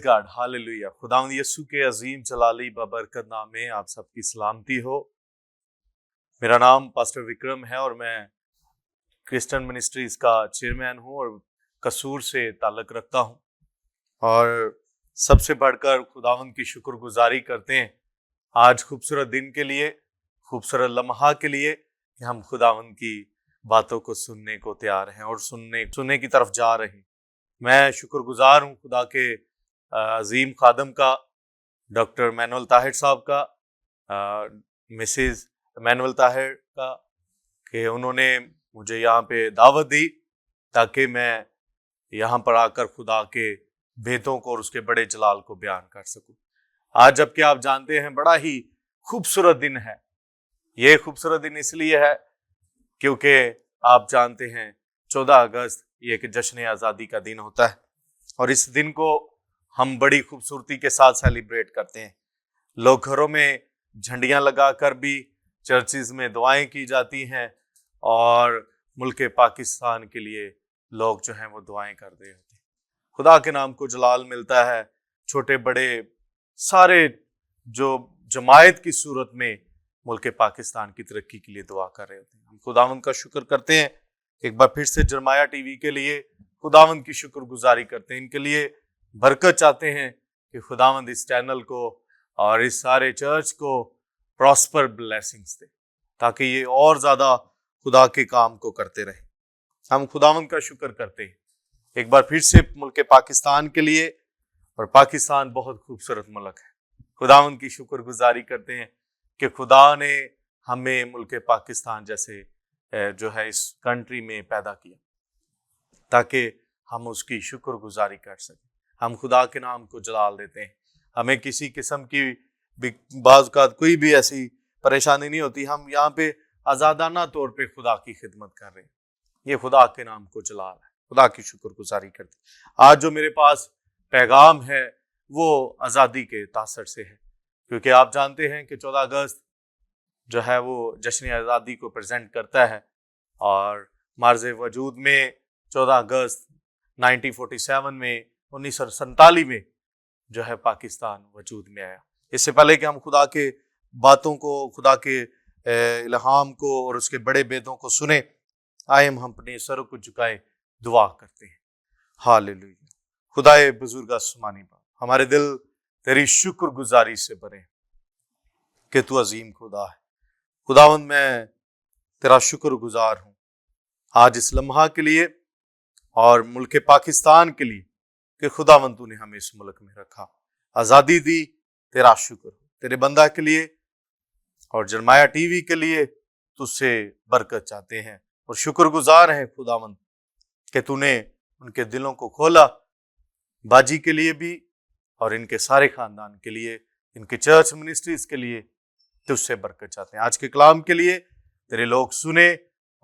God, hallelujah. खुदावंद यीशु के अजीम जलाली बबरकत नाम में आप सबकी सलामती हो। मेरा नाम पास्टर विक्रम है और मैं क्रिश्चियन मिनिस्ट्रीज का चेयरमैन हूँ और कसूर से ताल्लुक रखता हूँ। और सबसे बढ़कर खुदावंद की शुक्रगुजारी करते हैं आज खूबसूरत दिन के लिए, खूबसूरत लम्हा के लिए कि हम खुदावंद की बातों को सुनने को तैयार हैं और सुनने की तरफ जा रहे हैं। मैं शुक्रगुजार हूँ खुदा के अजीम खादम का, डॉक्टर मैनुअल ताहिर साहब का, मिसेस मैनुअल ताहिर का, कि उन्होंने मुझे यहाँ पे दावत दी ताकि मैं यहाँ पर आकर खुदा के भेदों को और उसके बड़े जलाल को बयान कर सकूं। आज जबकि आप जानते हैं बड़ा ही खूबसूरत दिन है। ये खूबसूरत दिन इसलिए है क्योंकि आप जानते हैं 14 अगस्त ये एक जश्न आज़ादी का दिन होता है और इस दिन को हम बड़ी खूबसूरती के साथ सेलिब्रेट करते हैं। लोग घरों में झंडियां लगाकर भी, चर्चिज में दुआएं की जाती हैं और मुल्क पाकिस्तान के लिए लोग जो हैं वो दुआएं कर रहे होते हैं। खुदा के नाम को जलाल मिलता है। छोटे बड़े सारे जो जमायत की सूरत में मुल्क पाकिस्तान की तरक्की के लिए दुआ कर रहे होते हैं। हम खुदावंद का शुक्र करते हैं एक बार फिर से जरमाया टीवी के लिए खुदावंद की शुक्रगुजारी करते हैं। इनके लिए बरकत चाहते हैं कि खुदावंद इस चैनल को और इस सारे चर्च को प्रॉस्पर ब्लेसिंग्स दे ताकि ये और ज्यादा खुदा के काम को करते रहे। हम खुदावंद का शुक्र करते हैं एक बार फिर से मुल्क पाकिस्तान के लिए, और पाकिस्तान बहुत खूबसूरत मुल्क है। खुदावंद की शुक्रगुजारी करते हैं कि खुदा ने हमें मुल्क पाकिस्तान जैसे जो है इस कंट्री में पैदा किया ताकि हम उसकी शुक्रगुजारी कर सकें। हम खुदा के नाम को जलाल देते हैं। हमें किसी किस्म की बाज़ कोई भी ऐसी परेशानी नहीं होती। हम यहाँ पे आज़ादाना तौर पे खुदा की खिदमत कर रहे हैं। ये खुदा के नाम को जलाल है। खुदा की शुक्रगुजारी करते हैं। आज जो मेरे पास पैगाम है वो आज़ादी के तासर से है, क्योंकि आप जानते हैं कि 14 अगस्त जो है वो जश्न आज़ादी को प्रेजेंट करता है और मार्ज़ वजूद में 14 अगस्त 1947 में 1947 में जो है पाकिस्तान वजूद में आया। इससे पहले कि हम खुदा के बातों को, खुदा के इल्हाम को और उसके बड़े भेदों को सुने, आए हम अपने सरों को झुकाए दुआ करते हैं। हालेलुया। खुदाए बुजुर्ग आसमानी बाप, हमारे दिल तेरी शुक्रगुजारी से भरे कि तू अजीम खुदा है। खुदावंद मैं तेरा शुक्रगुजार हूँ आज इस लम्हा के लिए और मुल्क पाकिस्तान के लिए कि खुदावंद तूने हमें इस मुल्क में रखा, आज़ादी दी। तेरा शुक्र हो तेरे बंदा के लिए और जरमाया टीवी के लिए तुझसे बरकत चाहते हैं और शुक्रगुजार हैं खुदावंद कि तूने उनके दिलों को खोला, बाजी के लिए भी और इनके सारे खानदान के लिए, इनके चर्च मिनिस्ट्रीज के लिए तुझसे बरकत चाहते हैं। आज के कलाम के लिए तेरे लोग सुने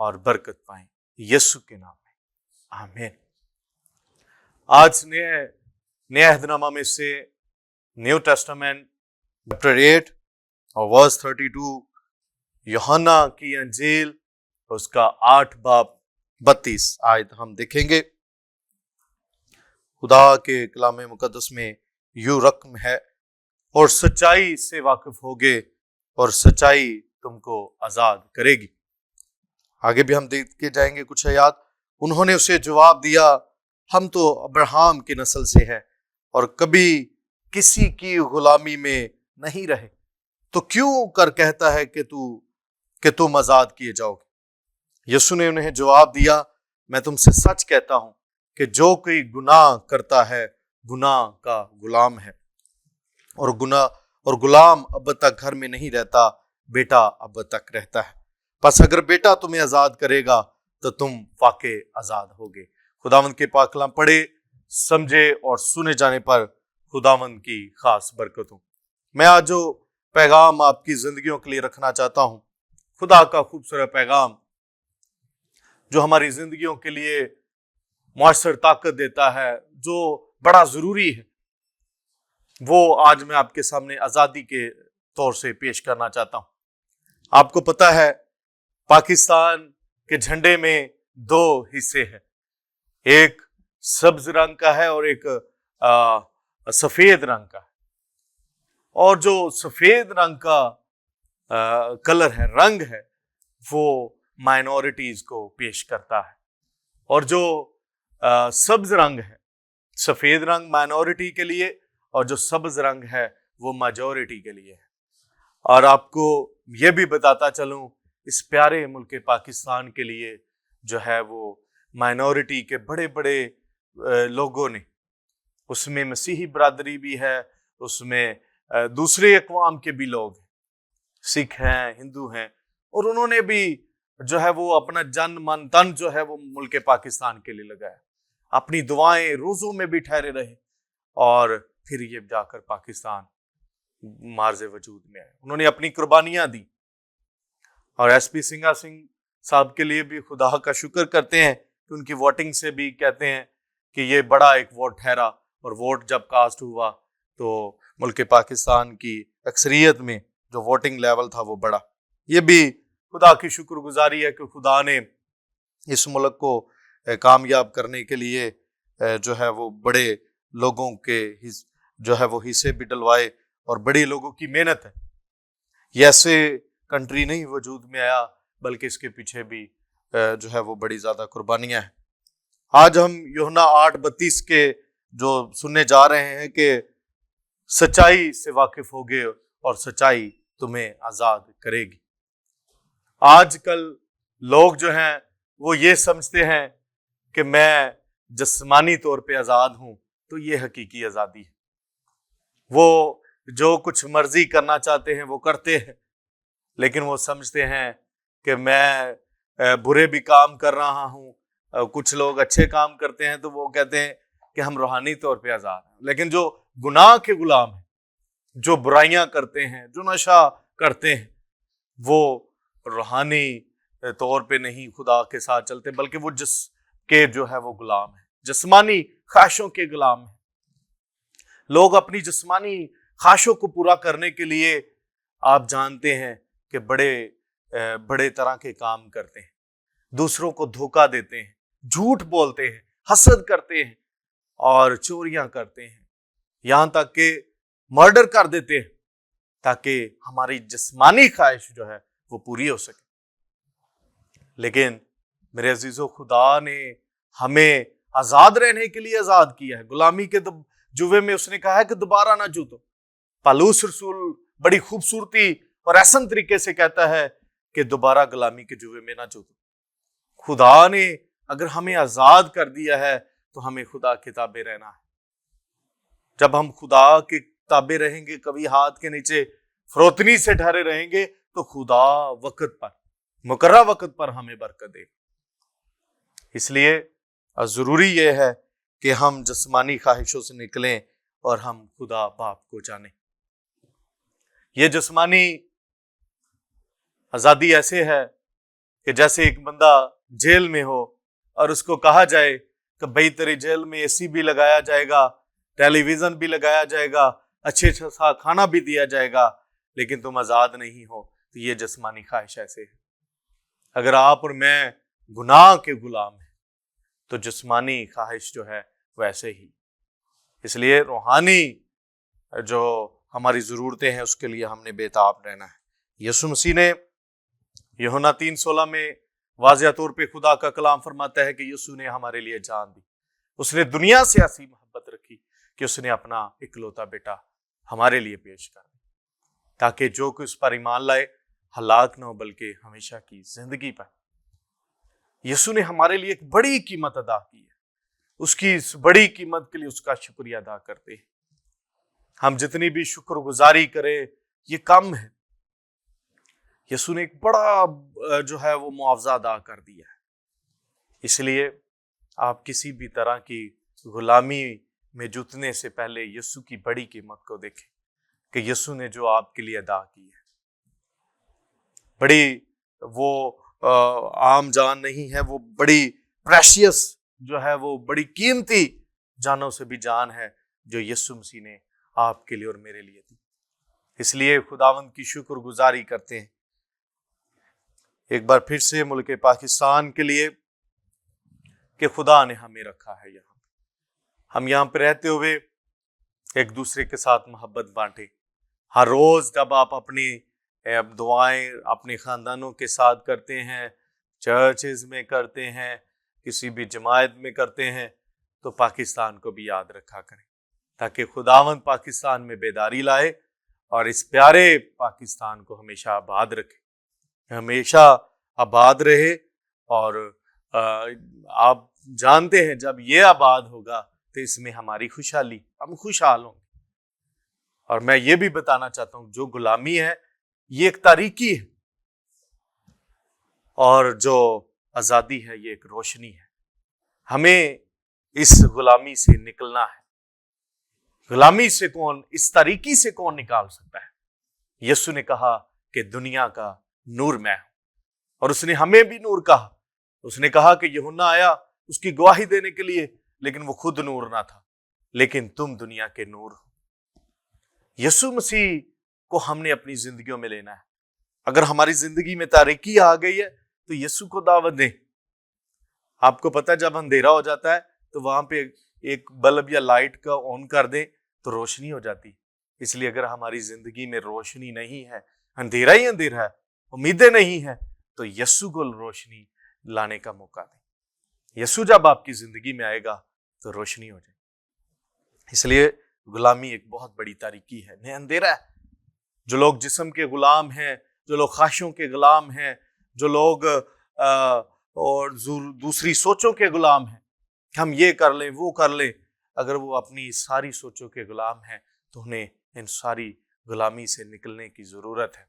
और बरकत पाएं यीशु के नाम में, आमीन। आज नया अहदनामा में से न्यू टेस्टामेंट चैप्टर 8 और वर्स 32, यूहन्ना की अंजील उसका 8 बाब 32 आयत हम देखेंगे। खुदा के कलाम मुकद्दस में यूं रकम है, और सच्चाई से वाकिफ होगे और सच्चाई तुमको आजाद करेगी। आगे भी हम देख के जाएंगे कुछ आयत। उन्होंने उसे जवाब दिया, हम तो अब्राहम की नस्ल से हैं और कभी किसी की गुलामी में नहीं रहे, तो क्यों कर कहता है कि तुम आजाद किए जाओगे। यीशु ने उन्हें जवाब दिया, मैं तुमसे सच कहता हूं कि जो कोई गुनाह करता है गुनाह का गुलाम है, और गुलाम अब तक घर में नहीं रहता, बेटा अब तक रहता है। बस अगर बेटा तुम्हें आजाद करेगा तो तुम वाकई आजाद होगे। खुदावंद के पाक कलाम पढ़े, समझे और सुने जाने पर खुदावंद की खास बरकत हो। मैं आज जो पैगाम आपकी जिंदगियों के लिए रखना चाहता हूं, खुदा का खूबसूरत पैगाम जो हमारी जिंदगियों के लिए मुअस्सर ताकत देता है, जो बड़ा जरूरी है, वो आज मैं आपके सामने आजादी के तौर से पेश करना चाहता हूं। आपको पता है पाकिस्तान के झंडे में 2 हिस्से हैं, एक सब्ज रंग का है और एक सफेद रंग का है, और जो सफेद रंग का कलर है, रंग है, वो माइनॉरिटीज को पेश करता है। और जो सब्ज रंग है, सफेद रंग माइनॉरिटी के लिए और जो सब्ज रंग है वो मेजॉरिटी के लिए है। और आपको ये भी बताता चलूं, इस प्यारे मुल्क पाकिस्तान के लिए जो है वो माइनॉरिटी के बड़े बड़े लोगों ने, उसमें मसीही बरादरी भी है, उसमें दूसरे अक़वाम के भी लोग हैं, सिख हैं, हिंदू हैं, और उन्होंने भी जो है वो अपना जन मन तन जो है वो मुल्क पाकिस्तान के लिए लगाया, अपनी दुआएं रोजों में भी ठहरे रहे, और फिर ये जाकर पाकिस्तान मार्ज़े वजूद में आए। उन्होंने अपनी कुर्बानियां दी। और एसपी सिंघा सिंह साहब के लिए भी खुदा का शुक्र करते हैं कि उनकी वोटिंग से भी कहते हैं कि ये बड़ा एक वोट ठहरा, और वोट जब कास्ट हुआ तो मुल्क पाकिस्तान की अक्सरियत में जो वोटिंग लेवल था वो बढ़ा। ये भी खुदा की शुक्रगुजारी है कि खुदा ने इस मुल्क को कामयाब करने के लिए जो है वो बड़े लोगों के जो है वो हिस्से भी डलवाए, और बड़े लोगों की मेहनत है। ये ऐसे कंट्री नहीं वजूद में आया, बल्कि इसके पीछे भी जो है वो बड़ी ज्यादा कुर्बानियां हैं। आज हम यूहन्ना 8:32 के जो सुनने जा रहे हैं कि सच्चाई से वाकिफ होगे और सच्चाई तुम्हें आजाद करेगी। आजकल लोग जो हैं वो ये समझते हैं कि मैं जिस्मानी तौर पे आजाद हूं, तो ये हकीकी आजादी है। वो जो कुछ मर्जी करना चाहते हैं वो करते हैं, लेकिन वो समझते हैं कि मैं बुरे भी काम कर रहा हूं, कुछ लोग अच्छे काम करते हैं तो वो कहते हैं कि हम रूहानी तौर पे आजाद हैं। लेकिन जो गुनाह के गुलाम हैं, जो बुराइयां करते हैं, जो नशा करते हैं, वो रूहानी तौर पे नहीं खुदा के साथ चलते, बल्कि वो जिसके जो है वो गुलाम है, जिस्मानी ख्वाहिशों के गुलाम है। लोग अपनी जिस्मानी ख्वाहिशों को पूरा करने के लिए, आप जानते हैं कि बड़े तरह के काम करते हैं, दूसरों को धोखा देते हैं, झूठ बोलते हैं, हसद करते हैं और चोरियां करते हैं, यहां तक कि मर्डर कर देते हैं, ताकि हमारी जिस्मानी ख्वाहिश जो है वो पूरी हो सके। लेकिन मेरे अजीजों, खुदा ने हमें आजाद रहने के लिए आजाद किया है। गुलामी के जुए में उसने कहा है कि दोबारा ना जूतो। पालूस रसूल बड़ी खूबसूरती और ऐसा तरीके से कहता है कि दोबारा गुलामी के जुए में ना जूतो। खुदा ने अगर हमें आजाद कर दिया है तो हमें खुदा के ताबे रहना है। जब हम खुदा के ताबे रहेंगे, कभी हाथ के नीचे फरोतनी से ठहरे रहेंगे, तो खुदा वक्त पर, मुकर्रर वक्त पर हमें बरकत दे। इसलिए जरूरी यह है कि हम जिस्मानी ख्वाहिशों से निकलें और हम खुदा बाप को जानें। ये जिस्मानी आजादी ऐसे है कि जैसे एक बंदा जेल में हो और उसको कहा जाए कि भाई तेरी जेल में एसी भी लगाया जाएगा, टेलीविजन भी लगाया जाएगा, अच्छे सा खाना भी दिया जाएगा, लेकिन तुम आजाद नहीं हो। तो ये जिस्मानी ख्वाहिश ऐसे है। अगर आप और मैं गुनाह के गुलाम हैं तो जिस्मानी ख्वाहिश जो है वैसे ही। इसलिए रूहानी जो हमारी जरूरतें हैं उसके लिए हमने बेताब रहना है। यीशु मसीह ने यूहन्ना 3:16 में वाज़िह तौर पे खुदा का कलाम फरमाता है कि यीशु ने हमारे लिए जान दी। उसने दुनिया से ऐसी मोहब्बत रखी कि उसने अपना इकलौता बेटा हमारे लिए पेश कर दिया, ताकि जो कोई उस पर ईमान लाए हलाक न हो बल्कि हमेशा की जिंदगी पाए। यीशु ने हमारे लिए एक बड़ी कीमत अदा की है। उसकी इस बड़ी कीमत के लिए उसका शुक्रिया अदा करते हैं। हम जितनी भी शुक्रगुजारी करें ये कम है। यीशु ने एक बड़ा जो है वो मुआवजा अदा कर दिया है। इसलिए आप किसी भी तरह की गुलामी में जुटने से पहले यीशु की बड़ी कीमत को देखें कि यीशु ने जो आपके लिए अदा की है, बड़ी वो आम जान नहीं है, वो बड़ी प्रेशियस जो है, वो बड़ी कीमती जानों से भी जान है जो यीशु मसीह ने आपके लिए और मेरे लिए दी। इसलिए खुदावंद की शुक्रगुजारी करते हैं एक बार फिर से मुल्क पाकिस्तान के लिए कि खुदा ने हमें रखा है यहाँ। हम यहाँ पे रहते हुए ایک دوسرے کے ساتھ محبت بانٹیں. ہر روز جب آپ اپنی دعائیں اپنے خاندانوں کے ساتھ کرتے ہیں، چرچز میں کرتے ہیں، کسی بھی جماعت میں کرتے ہیں، تو پاکستان کو بھی یاد رکھا کریں، تاکہ خداوند پاکستان میں بیداری لائے اور اس پیارے پاکستان کو ہمیشہ آباد رکھے، ہمیشہ آباد رہے. اور آپ جانتے ہیں جب یہ آباد ہوگا تو اس میں ہماری خوشحالی، ہم خوشحال ہوں گے. اور میں یہ بھی بتانا چاہتا ہوں، جو غلامی ہے یہ ایک تاریکی ہے، اور جو آزادی ہے یہ ایک روشنی ہے. ہمیں اس غلامی سے نکلنا ہے. غلامی سے کون، اس تاریکی سے کون نکال سکتا ہے؟ یسوع نے کہا کہ دنیا کا نور میں ہوں، اور اس نے ہمیں بھی نور کہا. اس نے کہا کہ یوحنا آیا اس کی گواہی دینے کے لیے، لیکن وہ خود نور نہ تھا، لیکن تم دنیا کے نور ہو. یسوع مسیح کو ہم نے اپنی زندگیوں میں لینا ہے. اگر ہماری زندگی میں تاریکی آ گئی ہے تو یسوع کو دعوت دیں. آپ کو پتہ جب اندھیرا ہو جاتا ہے تو وہاں پہ ایک بلب یا لائٹ کا آن کر دیں تو روشنی ہو جاتی. اس لیے اگر ہماری زندگی میں روشنی نہیں ہے، اندھیرا ہی اندھیرا ہے، امیدیں نہیں ہیں، تو یسوع کو روشنی لانے کا موقع دیں. یسوع جب آپ کی زندگی میں آئے گا تو روشنی ہو جائے. اس لیے غلامی ایک بہت بڑی تاریکی ہے، نہیں اندھیرا ہے. جو لوگ جسم کے غلام ہیں، جو لوگ خواہشوں کے غلام ہیں، جو لوگ اور دوسری سوچوں کے غلام ہیں، ہم یہ کر لیں وہ کر لیں، اگر وہ اپنی ساری سوچوں کے غلام ہیں تو انہیں ان ساری غلامی سے نکلنے کی ضرورت ہے.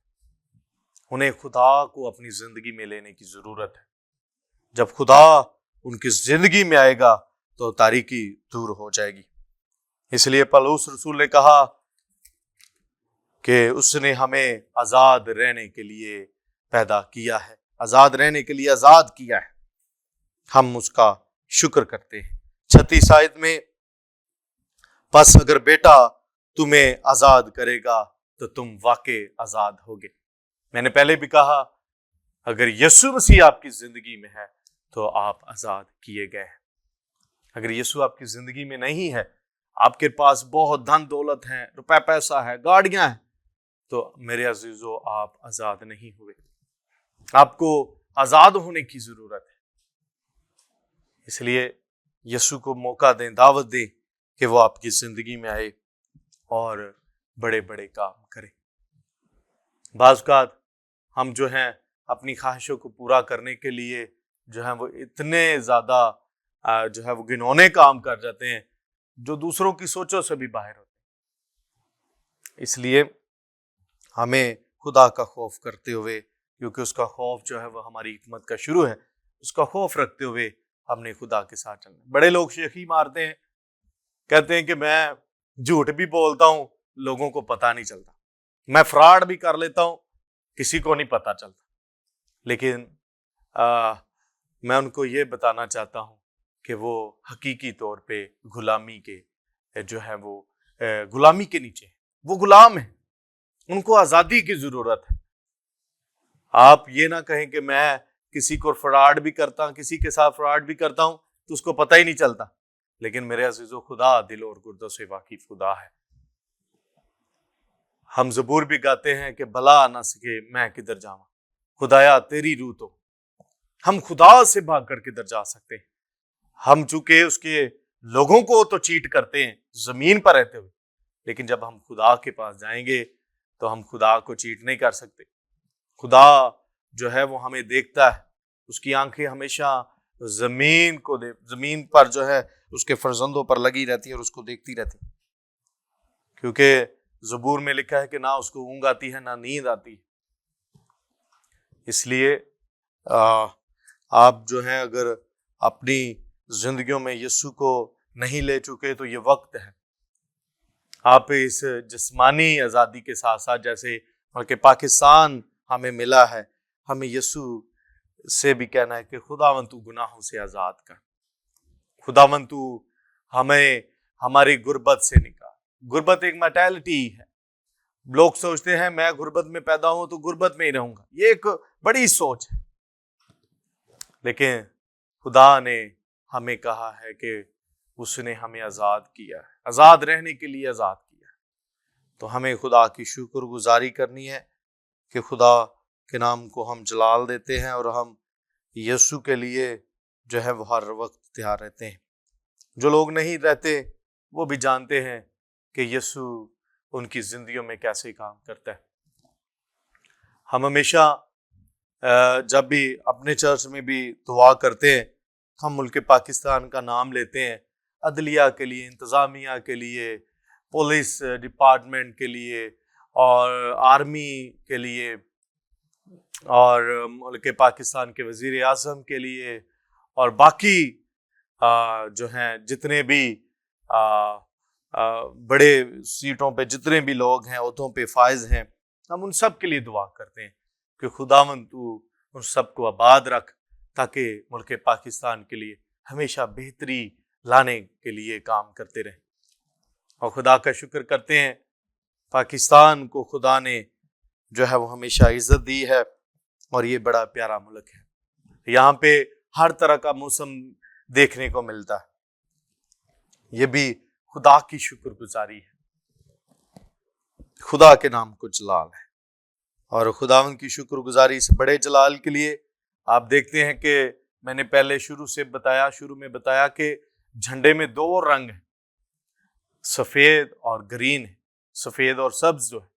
انہیں خدا کو اپنی زندگی میں لینے کی ضرورت ہے. جب خدا ان کی زندگی میں آئے گا تو تاریکی دور ہو جائے گی. اس لیے پولس رسول نے کہا کہ اس نے ہمیں آزاد رہنے کے لیے پیدا کیا ہے، آزاد رہنے کے لیے آزاد کیا ہے. ہم اس کا شکر کرتے ہیں. 36 آیت میں، پس اگر بیٹا تمہیں آزاد کرے گا تو تم واقع آزاد ہوگے. میں نے پہلے بھی کہا، اگر یسوع مسیح آپ کی زندگی میں ہے تو آپ آزاد کیے گئے ہیں. اگر یسوع آپ کی زندگی میں نہیں ہے، آپ کے پاس بہت دھن دولت ہے، روپے پیسہ ہے، گاڑیاں ہیں، تو میرے عزیزو آپ آزاد نہیں ہوئے. آپ کو آزاد ہونے کی ضرورت ہے. اس لیے یسوع کو موقع دیں، دعوت دیں کہ وہ آپ کی زندگی میں آئے اور بڑے بڑے کام کرے. بعض اوقات ہم جو ہیں اپنی خواہشوں کو پورا کرنے کے لیے جو ہے وہ اتنے زیادہ جو ہے وہ گھنونے کام کر جاتے ہیں جو دوسروں کی سوچوں سے بھی باہر ہوتے ہیں. اس لیے ہمیں خدا کا خوف کرتے ہوئے، کیونکہ اس کا خوف جو ہے وہ ہماری حکمت کا شروع ہے، اس کا خوف رکھتے ہوئے ہم نے خدا کے ساتھ چلنا. بڑے لوگ شیخی مارتے ہیں، کہتے ہیں کہ میں جھوٹ بھی بولتا ہوں، لوگوں کو پتہ نہیں چلتا، میں فراڈ بھی کر لیتا ہوں، کسی کو نہیں پتہ چلتا. لیکن میں ان کو یہ بتانا چاہتا ہوں کہ وہ حقیقی طور پہ غلامی کے جو ہے وہ غلامی کے نیچے ہیں. وہ غلام ہیں، ان کو آزادی کی ضرورت ہے. آپ یہ نہ کہیں کہ میں کسی کو فراڈ بھی کرتا ہوں، کسی کے ساتھ فراڈ بھی کرتا ہوں تو اس کو پتہ ہی نہیں چلتا. لیکن میرے عزیزو، خدا دل اور گردوں سے واقف خدا ہے. ہم زبور بھی گاتے ہیں کہ بھلا نہ سکے میں کدھر جاواں، خدایا تیری روح تو. ہم خدا سے بھاگ کر کدھر جا سکتے ہیں؟ ہم چونکہ اس کے لوگوں کو تو چیٹ کرتے ہیں زمین پر رہتے ہوئے، لیکن جب ہم خدا کے پاس جائیں گے تو ہم خدا کو چیٹ نہیں کر سکتے. خدا جو ہے وہ ہمیں دیکھتا ہے، اس کی آنکھیں ہمیشہ زمین پر جو ہے اس کے فرزندوں پر لگی رہتی ہیں اور اس کو دیکھتی رہتی ہیں. کیونکہ زبور میں لکھا ہے کہ نہ اس کو اونگ آتی ہے نہ نیند آتی ہے. اس لیے آپ جو ہیں اگر اپنی زندگیوں میں یسوع کو نہیں لے چکے تو یہ وقت ہے. آپ اس جسمانی آزادی کے ساتھ ساتھ، جیسے کہ پاکستان ہمیں ملا ہے، ہمیں یسوع سے بھی کہنا ہے کہ خداوند تو گناہوں سے آزاد کر، خداوند تو ہمیں ہماری غربت سے نکال. غربت ایک میٹالٹی ہے. لوگ سوچتے ہیں میں غربت میں پیدا ہوں تو غربت میں ہی رہوں گا، یہ ایک بڑی سوچ ہے. لیکن خدا نے ہمیں کہا ہے کہ اس نے ہمیں آزاد کیا ہے، آزاد رہنے کے لیے آزاد کیا ہے۔ تو ہمیں خدا کی شکر گزاری کرنی ہے کہ خدا کے نام کو ہم جلال دیتے ہیں اور ہم یسوع کے لیے جو ہے وہ ہر وقت تیار رہتے ہیں۔ جو لوگ نہیں رہتے وہ بھی جانتے ہیں کہ یسوع ان کی زندگیوں میں کیسے کام کرتا ہے۔ ہم ہمیشہ جب بھی اپنے چرچ میں بھی دعا کرتے ہیں، ہم ملک پاکستان کا نام لیتے ہیں، عدلیہ کے لیے، انتظامیہ کے لیے، پولیس ڈپارٹمنٹ کے لیے اور آرمی کے لیے اور ملک پاکستان کے وزیر اعظم کے لیے اور باقی جو ہیں جتنے بھی بڑے سیٹوں پہ جتنے بھی لوگ ہیں، عہدوں پہ فائز ہیں، ہم ان سب کے لیے دعا کرتے ہیں کہ خداوند تو ان سب کو آباد رکھ تاکہ ملک پاکستان کے لیے ہمیشہ بہتری لانے کے لیے کام کرتے رہیں۔ اور خدا کا شکر کرتے ہیں، پاکستان کو خدا نے جو ہے وہ ہمیشہ عزت دی ہے اور یہ بڑا پیارا ملک ہے۔ یہاں پہ ہر طرح کا موسم دیکھنے کو ملتا ہے، یہ بھی خدا کی شکر گزاری ہے۔ خدا کے نام کو جلال ہے، اور خداوند کی شکر گزاری اس بڑے جلال کے لیے آپ دیکھتے ہیں کہ میں نے پہلے شروع میں بتایا کہ جھنڈے میں دو رنگ ہیں، سفید اور گرین ہے۔ سفید اور سبز جو ہے،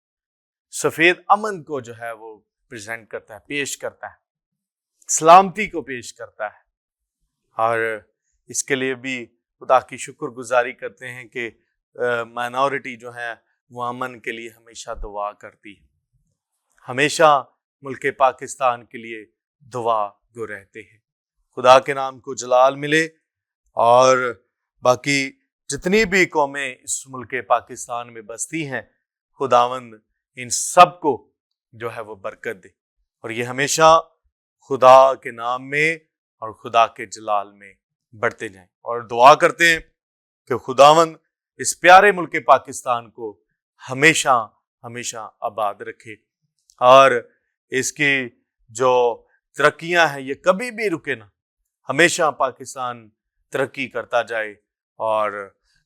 سفید امن کو جو ہے وہ پریزنٹ کرتا ہے، پیش کرتا ہے، سلامتی کو پیش کرتا ہے، اور اس کے لیے بھی خدا کی شکر گزاری کرتے ہیں کہ مائنورٹی جو ہے وہ امن کے لیے ہمیشہ دعا کرتی ہے، ہمیشہ ملک پاکستان کے لیے دعا گو رہتے ہیں۔ خدا کے نام کو جلال ملے، اور باقی جتنی بھی قومیں اس ملک پاکستان میں بستی ہیں، خداوند ان سب کو جو ہے وہ برکت دے، اور یہ ہمیشہ خدا کے نام میں اور خدا کے جلال میں بڑھتے جائیں، اور دعا کرتے ہیں کہ خداوند اس پیارے ملک پاکستان کو ہمیشہ ہمیشہ آباد رکھے، اور اس کی جو ترقیاں ہیں یہ کبھی بھی رکے نہ، ہمیشہ پاکستان ترقی کرتا جائے، اور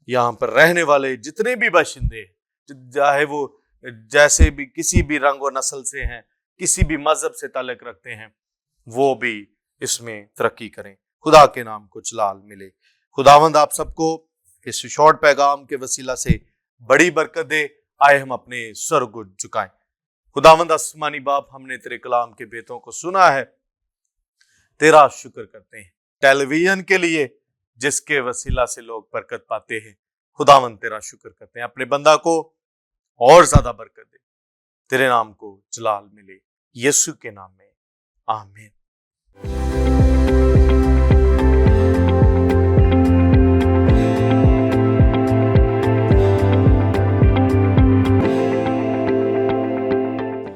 یہاں پر رہنے والے جتنے بھی باشندے، چاہے وہ جیسے بھی کسی بھی رنگ و نسل سے ہیں، کسی بھی مذہب سے تعلق رکھتے ہیں، وہ بھی اس میں ترقی کریں۔ خدا کے نام کو جلال ملے۔ خداوند آپ سب کو اس شارٹ پیغام کے وسیلہ سے بڑی برکت دے۔ آئے ہم اپنے سر کو جھکائیں۔ خداوند آسمانی باپ، ہم نے تیرے کلام کے بیتوں کو سنا ہے، تیرا شکر کرتے ہیں ٹیلی ویژن کے لیے جس کے وسیلہ سے لوگ برکت پاتے ہیں۔ خداوند تیرا شکر کرتے ہیں، اپنے بندہ کو اور زیادہ برکت دے، تیرے نام کو جلال ملے، یسوع کے نام میں آمین۔